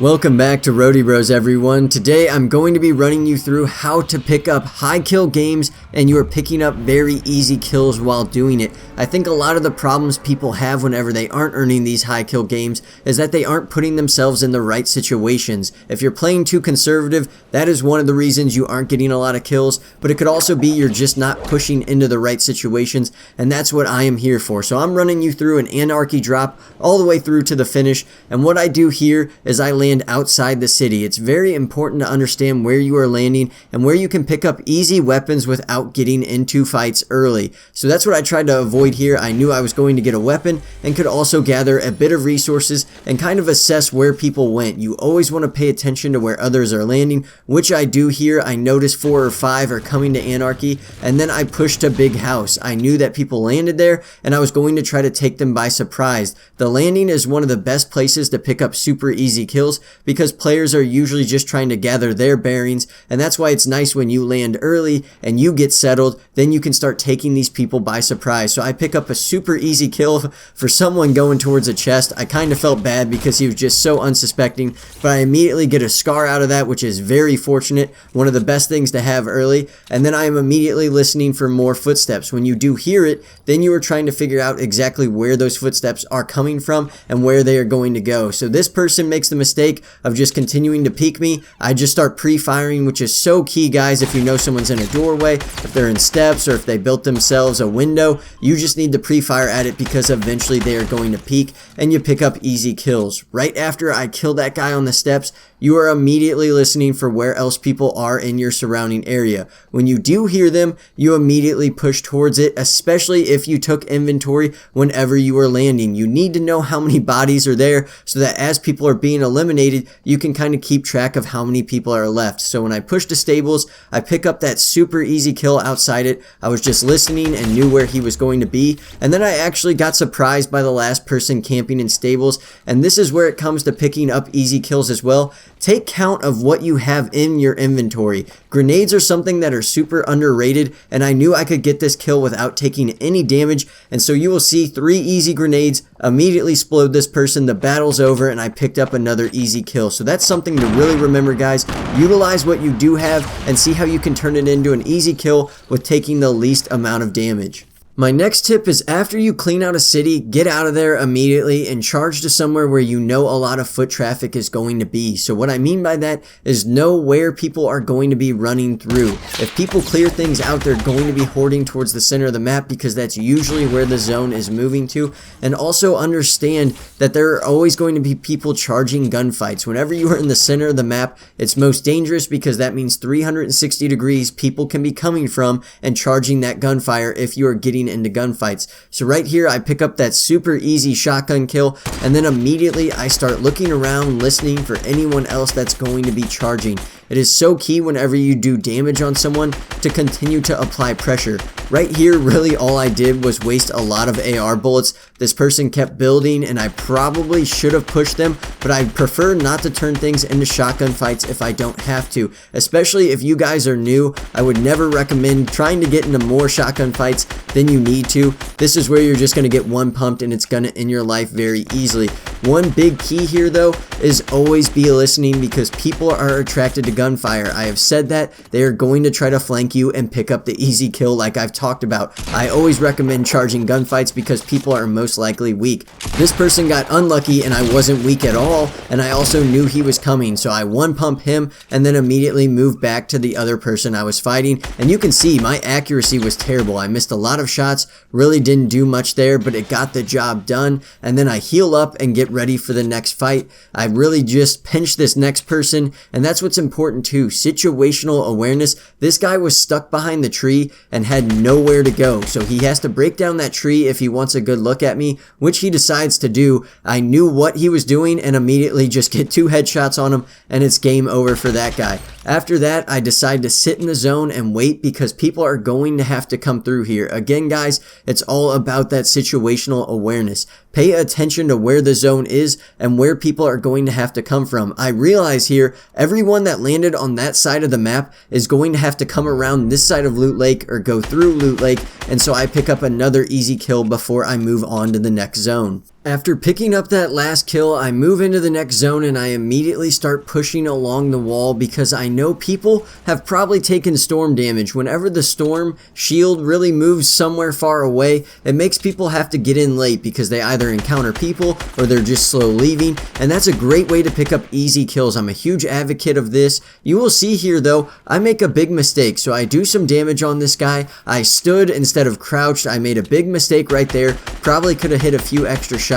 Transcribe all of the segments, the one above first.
Welcome back to Rodey Bros everyone. Today I'm going to be running you through how to pick up high kill games, and you are picking up very easy kills while doing it. I think a lot of the problems people have whenever they aren't earning these high kill games is that they aren't putting themselves in the right situations. If you're playing too conservative, that is one of the reasons you aren't getting a lot of kills, but it could also be you're just not pushing into the right situations, and that's what I am here for. So I'm running you through an anarchy drop all the way through to the finish, and what I do here is I land outside the city. It's very important to understand where you are landing and where you can pick up easy weapons without getting into fights early. So that's what I tried to avoid here. I knew I was going to get a weapon and could also gather a bit of resources and kind of assess where people went. You always want to pay attention to where others are landing, which I do here. I noticed 4 or 5 are coming to Anarchy, and then I pushed a big house. I knew that people landed there and I was going to try to take them by surprise. The landing is one of the best places to pick up super easy kills because players are usually just trying to gather their bearings, and that's why it's nice when you land early and you get settled, then you can start taking these people by surprise. So I pick up a super easy kill for someone going towards a chest. I kind of felt bad because he was just so unsuspecting, but I immediately get a scar out of that, which is very fortunate, one of the best things to have early, and then I am immediately listening for more footsteps. When you do hear it, then you are trying to figure out exactly where those footsteps are coming from and where they are going to go. So this person makes the mistake of just continuing to peek me. I just start pre-firing, which is so key, guys. If you know someone's in a doorway, if they're in steps, or if they built themselves a window, you just need to pre-fire at it because eventually they are going to peek and you pick up easy kills. Right after I kill that guy on the steps, you are immediately listening for where else people are in your surrounding area. When you do hear them, you immediately push towards it, especially if you took inventory whenever you are landing. You need to know how many bodies are there so that as people are being eliminated, you can kind of keep track of how many people are left. So when I push the stables, I pick up that super easy kill outside it. I was just listening and knew where he was going to be, and then I actually got surprised by the last person camping in stables, and this is where it comes to picking up easy kills as well. Take count of what you have in your inventory. Grenades are something that are super underrated, and I knew I could get this kill without taking any damage, and so you will see 3 easy grenades immediately explode this person. The battle's over and I picked up another easy kill. So that's something to really remember, guys. Utilize what you do have and see how you can turn it into an easy kill with taking the least amount of damage. My next tip is after you clean out a city, get out of there immediately and charge to somewhere where you know a lot of foot traffic is going to be. So what I mean by that is know where people are going to be running through. If people clear things out, they're going to be hoarding towards the center of the map because that's usually where the zone is moving to. And also understand that there are always going to be people charging gunfights. Whenever you are in the center of the map, it's most dangerous because that means 360 degrees people can be coming from and charging that gunfire if you are getting into gunfights. So right here I pick up that super easy shotgun kill, and then immediately I start looking around, listening for anyone else that's going to be charging. It is so key whenever you do damage on someone to continue to apply pressure. Right here, really all I did was waste a lot of AR bullets. This person kept building and I probably should have pushed them, but I prefer not to turn things into shotgun fights if I don't have to. Especially if you guys are new, I would never recommend trying to get into more shotgun fights than you need to. This is where you're just going to get one pumped and it's going to end your life very easily. One big key here though is always be listening because people are attracted to gunfire. I have said that they are going to try to flank you and pick up the easy kill like I've talked about. I always recommend charging gunfights because people are most likely weak. This person got unlucky and I wasn't weak at all, and I also knew he was coming, so I one pump him and then immediately moved back to the other person I was fighting, and you can see my accuracy was terrible. I missed a lot of shots, really didn't do much there, but it got the job done, and then I heal up and get ready for the next fight. I really just pinched this next person, and that's what's important too, situational awareness. This guy was stuck behind the tree and had nowhere to go, so he has to break down that tree if he wants a good look at me, which he decides to do. I knew what he was doing and immediately just get 2 headshots on him, and it's game over for that guy. After that, I decide to sit in the zone and wait because people are going to have to come through here. Again, guys, it's all about that situational awareness. Pay attention to where the zone is and where people are going to have to come from. I realize here, everyone that landed on that side of the map is going to have to come around this side of Loot Lake or go through Loot Lake, and so I pick up another easy kill before I move on to the next zone. After picking up that last kill, I move into the next zone and I immediately start pushing along the wall because I know people have probably taken storm damage. Whenever the storm shield really moves somewhere far away, it makes people have to get in late because they either encounter people or they're just slow leaving, and that's a great way to pick up easy kills. I'm a huge advocate of this. You will see here though, I make a big mistake. So I do some damage on this guy. I stood instead of crouched. I made a big mistake right there. Probably could have hit a few extra shots.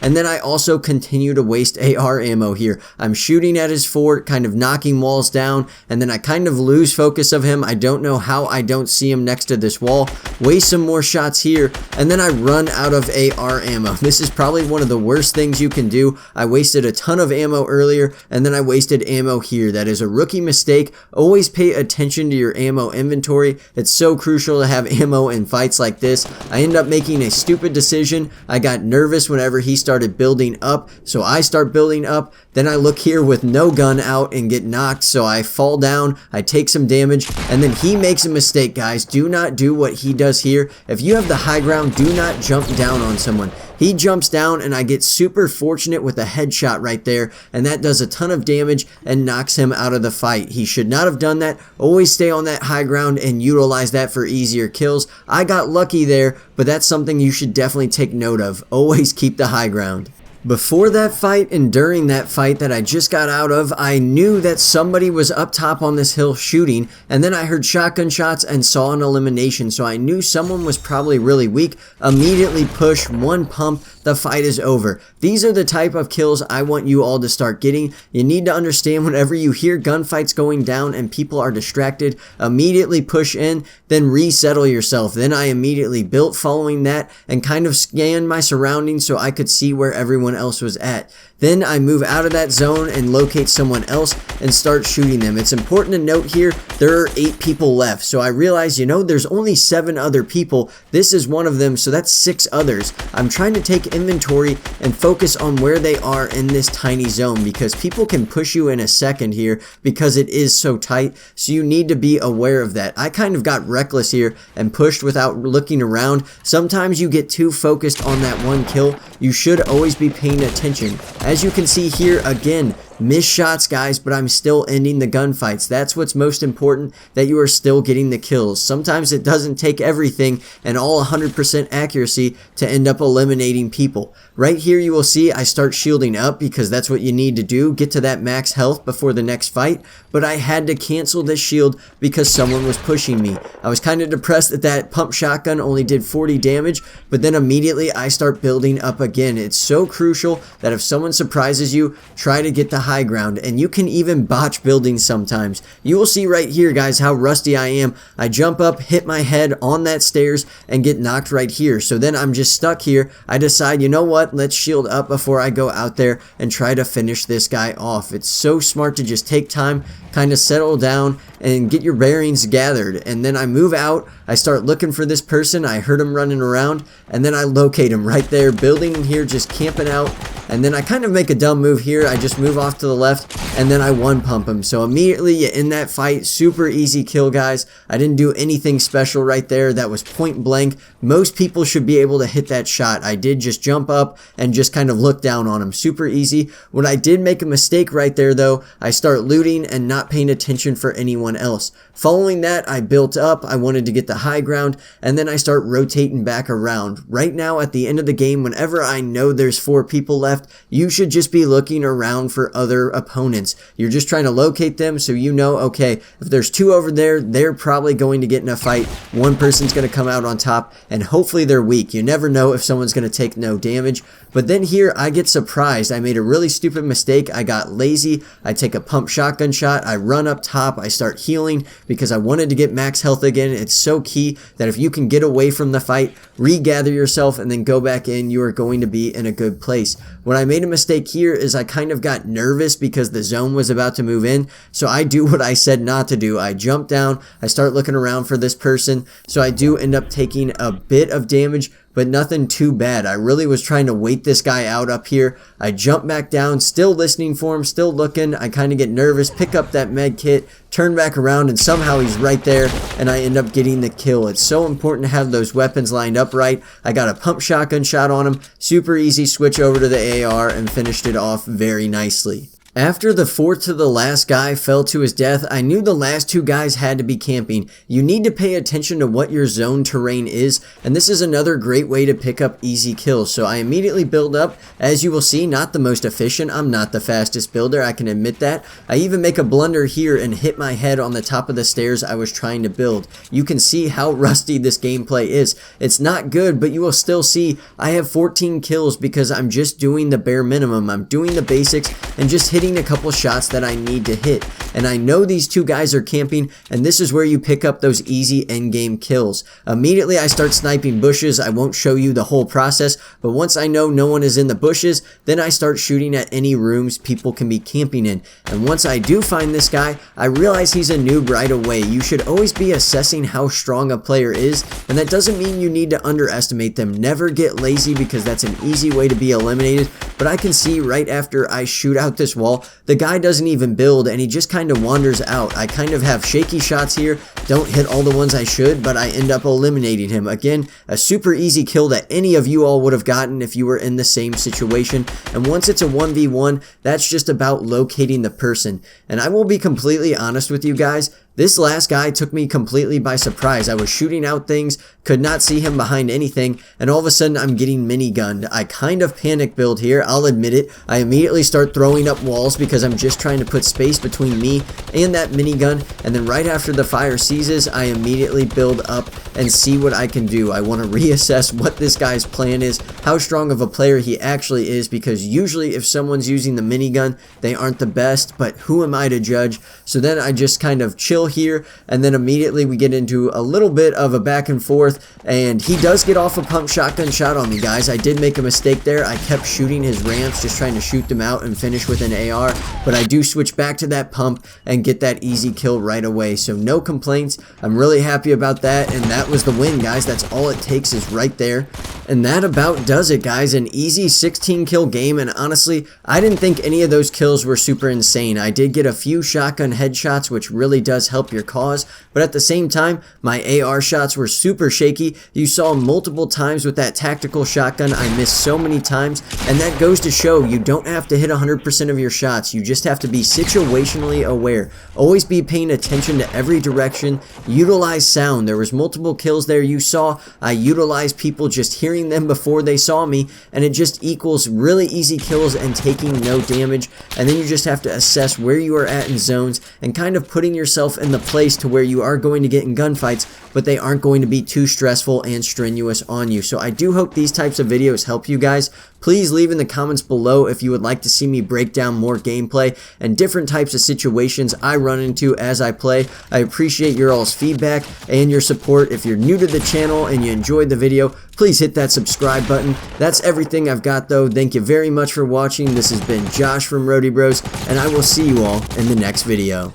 And then I also continue to waste AR ammo here. I'm shooting at his fort, kind of knocking walls down, and then I kind of lose focus of him. I don't know how I don't see him next to this wall. Waste some more shots here, and then I run out of AR ammo. This is probably one of the worst things you can do. I wasted a ton of ammo earlier, and then I wasted ammo here. That is a rookie mistake. Always pay attention to your ammo inventory. It's so crucial to have ammo in fights like this. I end up making a stupid decision. I got nervous whenever he started building up, so I start building up. Then I look here with no gun out and get knocked, so I fall down, I take some damage, and then he makes a mistake, guys. Do not do what he does here. If you have the high ground, do not jump down on someone. He jumps down and I get super fortunate with a headshot right there, and that does a ton of damage and knocks him out of the fight. He should not have done that. Always stay on that high ground and utilize that for easier kills. I got lucky there, but that's something you should definitely take note of. Always keep the high ground. Before that fight and during that fight that I just got out of, I knew that somebody was up top on this hill shooting, and then I heard shotgun shots and saw an elimination, so I knew someone was probably really weak. Immediately push, one pump, the fight is over. These are the type of kills I want you all to start getting. You need to understand whenever you hear gunfights going down and people are distracted, immediately push in, then resettle yourself. Then I immediately built following that and kind of scanned my surroundings so I could see where everyone else was at. Then I move out of that zone and locate someone else and start shooting them. It's important to note here, there are 8 people left. So I realize, there's only 7 other people. This is one of them, so that's 6 others. I'm trying to take inventory and focus on where they are in this tiny zone because people can push you in a second here because it is so tight. So you need to be aware of that. I kind of got reckless here and pushed without looking around. Sometimes you get too focused on that one kill. You should always be paying attention. As you can see here, again, missed shots, guys, but I'm still ending the gunfights. That's what's most important, that you are still getting the kills. Sometimes it doesn't take everything and all 100% accuracy to end up eliminating people. Right here you will see I start shielding up because that's what you need to do, get to that max health before the next fight, but I had to cancel this shield because someone was pushing me. I was kind of depressed that that pump shotgun only did 40 damage, but then immediately I start building up again. It's so crucial that if someone surprises you, try to get the high ground, and you can even botch buildings sometimes. You will see right here, guys, how rusty I am. I jump up, hit my head on that stairs, and get knocked right here. So then I'm just stuck here. I decide, you know what, let's shield up before I go out there and try to finish this guy off. It's so smart to just take time, kind of settle down, and get your bearings gathered. And then I move out, I start looking for this person, I heard him running around, and then I locate him right there, building in here, just camping out. And then I kind of make a dumb move here. I just move off to the left and then I one pump him. So immediately you end that fight. Super easy kill, guys. I didn't do anything special right there. That was point blank. Most people should be able to hit that shot. I did just jump up and just kind of look down on him. Super easy. When I did make a mistake right there though, I start looting and not paying attention for anyone else. Following that, I built up. I wanted to get the high ground and then I start rotating back around. Right now at the end of the game, whenever I know there's 4 people left, you should just be looking around for other opponents. You're just trying to locate them so you know, okay, if there's 2 over there, they're probably going to get in a fight. One person's going to come out on top and hopefully they're weak. You never know if someone's going to take no damage. But then here I get surprised. I made a really stupid mistake. I got lazy. I take a pump shotgun shot. I run up top. I start healing because I wanted to get max health again. It's so key that if you can get away from the fight, regather yourself and then go back in, you are going to be in a good place. What I made a mistake here is I kind of got nervous because the zone was about to move in. So I do what I said not to do. I jump down. I start looking around for this person. So I do end up taking a bit of damage, but nothing too bad. I really was trying to wait this guy out up here. I jump back down, still listening for him, still looking. I kind of get nervous, pick up that med kit, turn back around, and somehow he's right there, and I end up getting the kill. It's so important to have those weapons lined up right. I got a pump shotgun shot on him, super easy switch over to the AR, and finished it off very nicely. After the fourth to the last guy fell to his death, I knew the last two guys had to be camping. You need to pay attention to what your zone terrain is, and this is another great way to pick up easy kills. So I immediately build up. As you will see, not the most efficient. I'm not the fastest builder, I can admit that. I even make a blunder here and hit my head on the top of the stairs I was trying to build. You can see how rusty this gameplay is. It's not good, but you will still see I have 14 kills because I'm just doing the bare minimum. I'm doing the basics and just hitting a couple shots that I need to hit. And I know these two guys are camping, and this is where you pick up those easy endgame kills. Immediately I start sniping bushes. I won't show you the whole process, but once I know no one is in the bushes, then I start shooting at any rooms people can be camping in. And once I do find this guy, I realize he's a noob right away. You should always be assessing how strong a player is, and that doesn't mean you need to underestimate them. Never get lazy because that's an easy way to be eliminated. But I can see right after I shoot out this wall, the guy doesn't even build and he just kind of wanders out. I kind of have shaky shots here, don't hit all the ones I should, but I end up eliminating him. Again, a super easy kill that any of you all would have gotten if you were in the same situation. And once it's a 1v1, that's just about locating the person. And I will be completely honest with you guys, this last guy took me completely by surprise. I was shooting out things, could not see him behind anything, and all of a sudden I'm getting minigunned. I kind of panic build here, I'll admit it. I immediately start throwing up walls because I'm just trying to put space between me and that minigun, and then right after the fire ceases, I immediately build up and see what I can do. I want to reassess what this guy's plan is, how strong of a player he actually is, because usually if someone's using the minigun, they aren't the best, but who am I to judge? So then I just kind of chill here, and then immediately we get into a little bit of a back and forth, and he does get off a pump shotgun shot on me, guys. I did make a mistake there. I kept shooting his ramps, just trying to shoot them out and finish with an AR, but I do switch back to that pump and get that easy kill right away. So no complaints. I'm really happy about that, and that was the win, guys. That's all it takes is right there. And that about does it, guys. An easy 16 kill game, and honestly, I didn't think any of those kills were super insane. I did get a few shotgun headshots, which really does help your cause, but at the same time, my AR shots were super shaky. You saw multiple times with that tactical shotgun, I missed so many times, and that goes to show you don't have to hit 100% of your shots. You just have to be situationally aware. Always be paying attention to every direction. Utilize sound. There was multiple kills there you saw. I utilized people just hearing them before they saw me, and it just equals really easy kills and taking no damage. And then you just have to assess where you are at in zones and kind of putting yourself in the place to where you are going to get in gunfights, but they aren't going to be too stressful and strenuous on you. So I do hope these types of videos help you guys. Please leave in the comments below if you would like to see me break down more gameplay and different types of situations I run into as I play. I appreciate your all's feedback and your support. If you're new to the channel and you enjoyed the video, please hit that subscribe button. That's everything I've got though. Thank you very much for watching. This has been Josh from RodeyBros, and I will see you all in the next video.